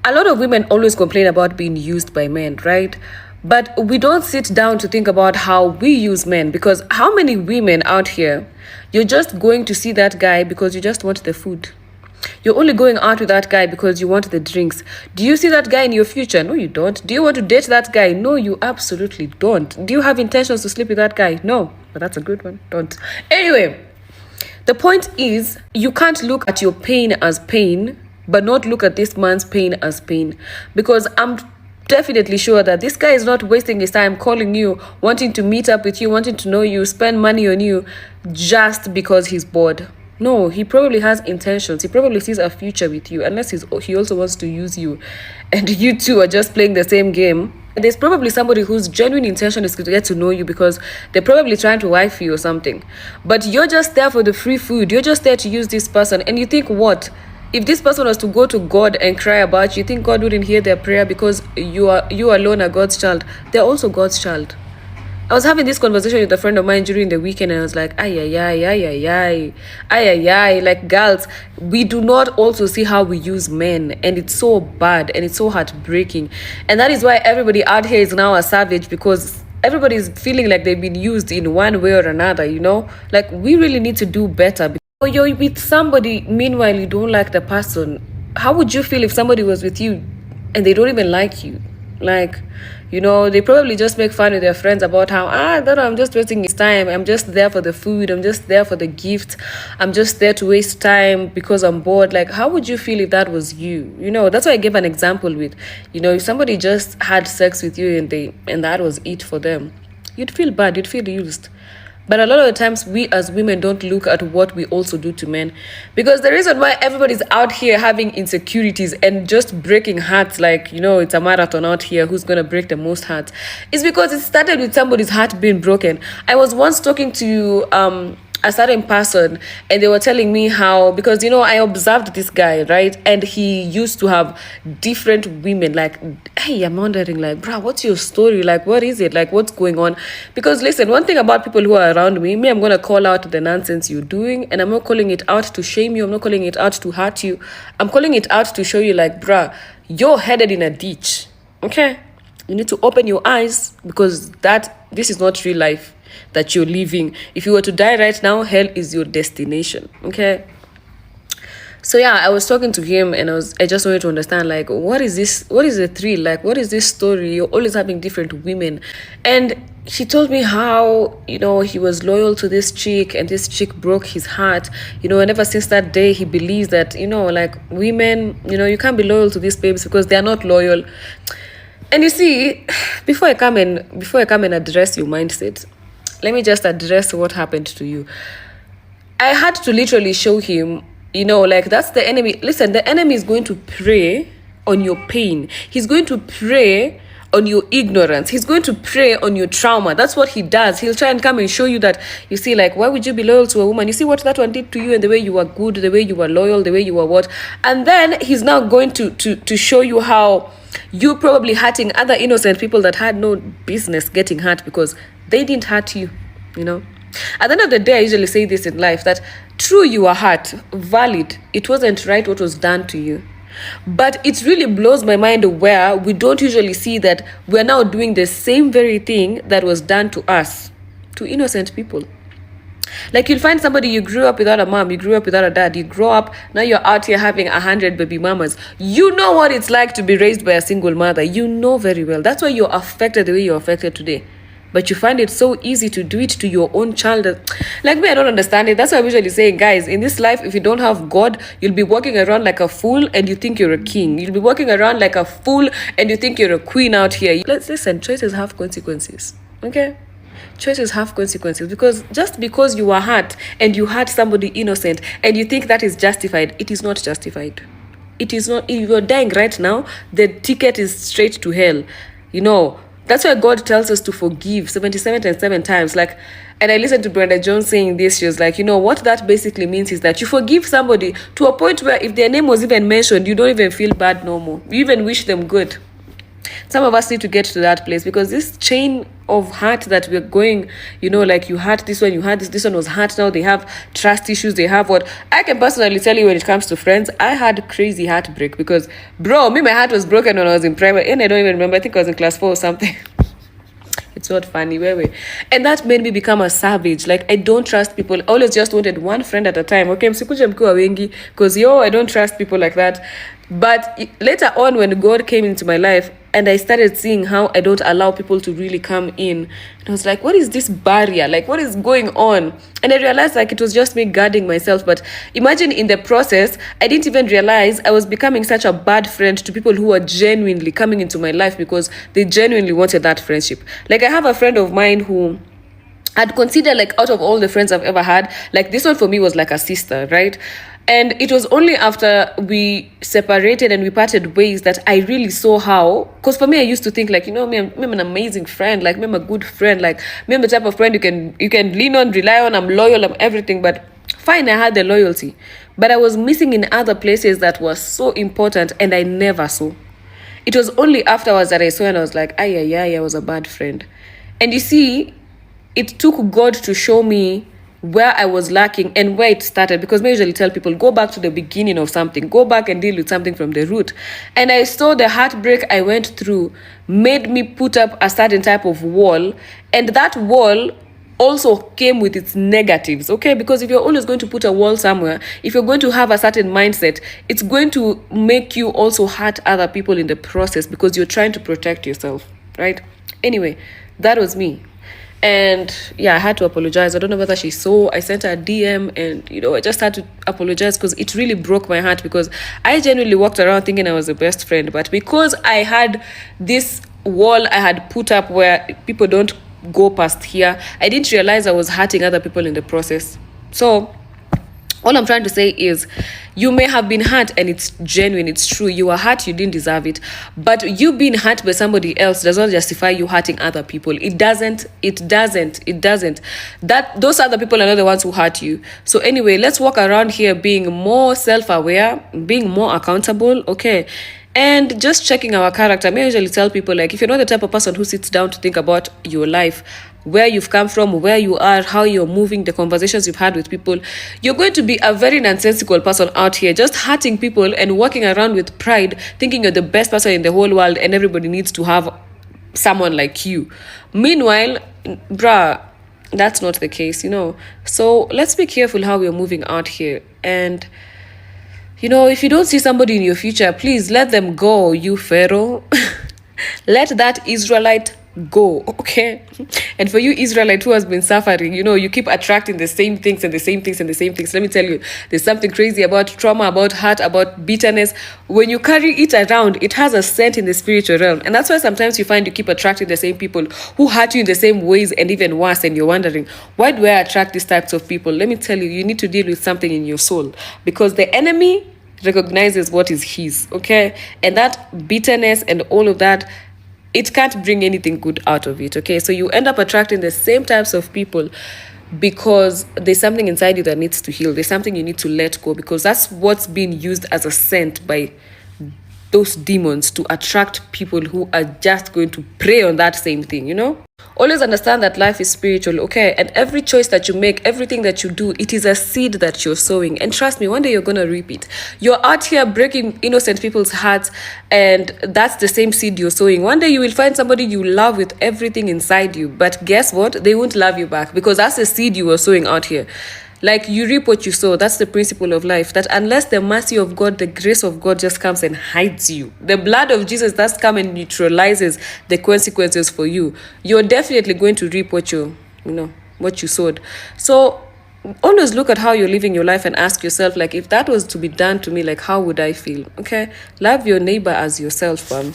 a lot of women always complain about being used by men, right? But we don't sit down to think about how we use men, because how many women out here, you're just going to see that guy because you just want the food. You're only going out with that guy because you want the drinks. Do you see that guy in your future? No, you don't. Do you want to date that guy? No, you absolutely don't. Do you have intentions to sleep with that guy? No, but that's a good one. Don't. Anyway, the point is, you can't look at your pain as pain, but not look at this man's pain as pain. Because I'm definitely sure that this guy is not wasting his time calling you, wanting to meet up with you, wanting to know you, spend money on you, just because he's bored. No, he probably has intentions. He probably sees a future with you, unless he also wants to use you. And you two are just playing the same game. There's probably somebody whose genuine intention is to get to know you because they're probably trying to wife you or something. But you're just there for the free food. You're just there to use this person. And you think, what? If this person was to go to God and cry about you, think God wouldn't hear their prayer because you alone are God's child? They're also God's child. I was having this conversation with a friend of mine during the weekend, and I was like, like, girls, we do not also see how we use men, and it's so bad and it's so heartbreaking. And that is why everybody out here is now a savage, because everybody's feeling like they've been used in one way or another, you know? Like, we really need to do better. Because you're with somebody, meanwhile you don't like the person. How would you feel if somebody was with you and they don't even like you? Like, you know, they probably just make fun with their friends about how, I'm just wasting his time. I'm just there for the food. I'm just there for the gift. I'm just there to waste time because I'm bored. Like, how would you feel if that was you? You know, that's why I gave an example with, you know, if somebody just had sex with you and that was it for them, you'd feel bad. You'd feel used. But a lot of the times, we as women don't look at what we also do to men. Because the reason why everybody's out here having insecurities and just breaking hearts, like, you know, it's a marathon out here, who's going to break the most hearts, is because it started with somebody's heart being broken. I was once talking to a certain person, and they were telling me how, because, you know, I observed this guy, right? And he used to have different women. Like, hey, I'm wondering, like, bro, what's your story? Like, what is it? Like, what's going on? Because listen, one thing about people who are around me, I'm going to call out the nonsense you're doing, and I'm not calling it out to shame you. I'm not calling it out to hurt you. I'm calling it out to show you, like, bruh, you're headed in a ditch. Okay? You need to open your eyes, because this is not real life that you're living. If you were to die right now, hell is your destination. Okay? So yeah, I was talking to him, and I just wanted to understand, like, what is this? What is the thrill? Like, what is this story? You're always having different women. And he told me how, you know, he was loyal to this chick, and this chick broke his heart, you know, and ever since that day, he believes that, you know, like, women, you know, you can't be loyal to these babes because they're not loyal. And you see, before I come and address your mindset, let me just address what happened to you. I had to literally show him, you know, like, that's the enemy. Listen, the enemy is going to prey on your pain. He's going to prey on your ignorance. He's going to prey on your trauma. That's what he does. He'll try and come and show you that, you see, like, why would you be loyal to a woman? You see what that one did to you, and the way you were good, the way you were loyal, the way you were what. And then he's now going to show you how you probably hurting other innocent people that had no business getting hurt because they didn't hurt you, you know. At the end of the day, I usually say this in life, that true, you are hurt, valid, it wasn't right what was done to you. But it really blows my mind where we don't usually see that we're now doing the same very thing that was done to us, to innocent people. Like, you'll find somebody, you grew up without a mom, you grew up without a dad, you grow up, now you're out here having 100 baby mamas. You know what it's like to be raised by a single mother. You know very well. That's why you're affected the way you're affected today. But you find it so easy to do it to your own child. Like me, I don't understand it. That's why I'm usually saying, guys, in this life, if you don't have God, you'll be walking around like a fool and you think you're a king. You'll be walking around like a fool and you think you're a queen out here. Listen, choices have consequences. Okay? Choices have consequences, because just because you are hurt and you hurt somebody innocent and you think that is justified, it is not justified. It is not. If you're dying right now, the ticket is straight to hell. You know, that's why God tells us to forgive 77 times. Like, and I listened to Brenda Jones saying this. She was like, you know, what that basically means is that you forgive somebody to a point where if their name was even mentioned, you don't even feel bad no more. You even wish them good. Some of us need to get to that place, because this chain of hurt that we're going, like you had this one, you had this one was hurt, now they have trust issues, they have what. I can personally tell you, when it comes to friends, I had crazy heartbreak because, bro, me, my heart was broken when I was in primary, and I don't even remember, I think I was in class 4 or something. It's not funny, wait. And that made me become a savage. Like, I don't trust people. I always just wanted one friend at a time. Okay, msikuje mkiwa wengi, because I don't trust people like that. But later on, when God came into my life and I started seeing how I don't allow people to really come in, and I was like, what is this barrier? Like, what is going on? And I realized like it was just me guarding myself. But imagine in the process, I didn't even realize I was becoming such a bad friend to people who were genuinely coming into my life because they genuinely wanted that friendship. Like, I have a friend of mine who I'd consider, like, out of all the friends I've ever had, like, this one for me was like a sister, right? And it was only after we separated and we parted ways that I really saw how, because for me, I used to think like, me, I'm an amazing friend, like, me, I'm a good friend, like, me, I'm the type of friend you can lean on, rely on, I'm loyal, I'm everything. But fine, I had the loyalty, but I was missing in other places that was so important, and I never saw. It was only afterwards that I saw, and I was like, I was a bad friend. And you see, it took God to show me where I was lacking and where it started, because I usually tell people, go back to the beginning of something, go back and deal with something from the root. And I saw the heartbreak I went through made me put up a certain type of wall, and that wall also came with its negatives, okay? Because if you're always going to put a wall somewhere, if you're going to have a certain mindset, it's going to make you also hurt other people in the process because you're trying to protect yourself, right? Anyway, that was me. And yeah, I had to apologize. I don't know whether she saw. I sent her a DM, and I just had to apologize because it really broke my heart, because I genuinely walked around thinking I was the best friend. But because I had this wall I had put up where people don't go past here, I didn't realize I was hurting other people in the process. So all I'm trying to say is, you may have been hurt and it's genuine, it's true. You were hurt, you didn't deserve it. But you being hurt by somebody else does not justify you hurting other people. It doesn't. That those other people are not the ones who hurt you. So anyway, let's walk around here being more self-aware, being more accountable, okay? And just checking our character. I usually tell people, like, if you're not the type of person who sits down to think about your life, where you've come from, where you are, how you're moving, the conversations you've had with people, you're going to be a very nonsensical person out here, just hurting people and walking around with pride, thinking you're the best person in the whole world and everybody needs to have someone like you. Meanwhile, bruh, that's not the case, So let's be careful how we're moving out here. And if you don't see somebody in your future, please let them go, you Pharaoh. Let that Israelite go, okay? And for you Israelite who has been suffering, you keep attracting the same things and the same things and the same things. Let me tell you, there's something crazy about trauma, about hurt, about bitterness. When you carry it around, it has a scent in the spiritual realm. And that's why sometimes you find you keep attracting the same people who hurt you in the same ways and even worse, and you're wondering, why do I attract these types of people? Let me tell you, you need to deal with something in your soul, because the enemy recognizes what is his, okay? And that bitterness and all of that, it can't bring anything good out of it, okay? So you end up attracting the same types of people because there's something inside you that needs to heal. There's something you need to let go, because that's what's being used as a scent by those demons to attract people who are just going to prey on that same thing, Always understand that life is spiritual, okay? And every choice that you make, everything that you do, it is a seed that you're sowing. And trust me, one day you're going to reap it. You're out here breaking innocent people's hearts, and that's the same seed you're sowing. One day you will find somebody you love with everything inside you. But guess what? They won't love you back, because that's the seed you were sowing out here. Like, you reap what you sow. That's the principle of life. That unless the mercy of God, the grace of God just comes and hides you, the blood of Jesus does come and neutralizes the consequences for you, you're definitely going to reap what what you sowed. So always look at how you're living your life and ask yourself, like, if that was to be done to me, like, how would I feel? Okay? Love your neighbor as yourself, fam.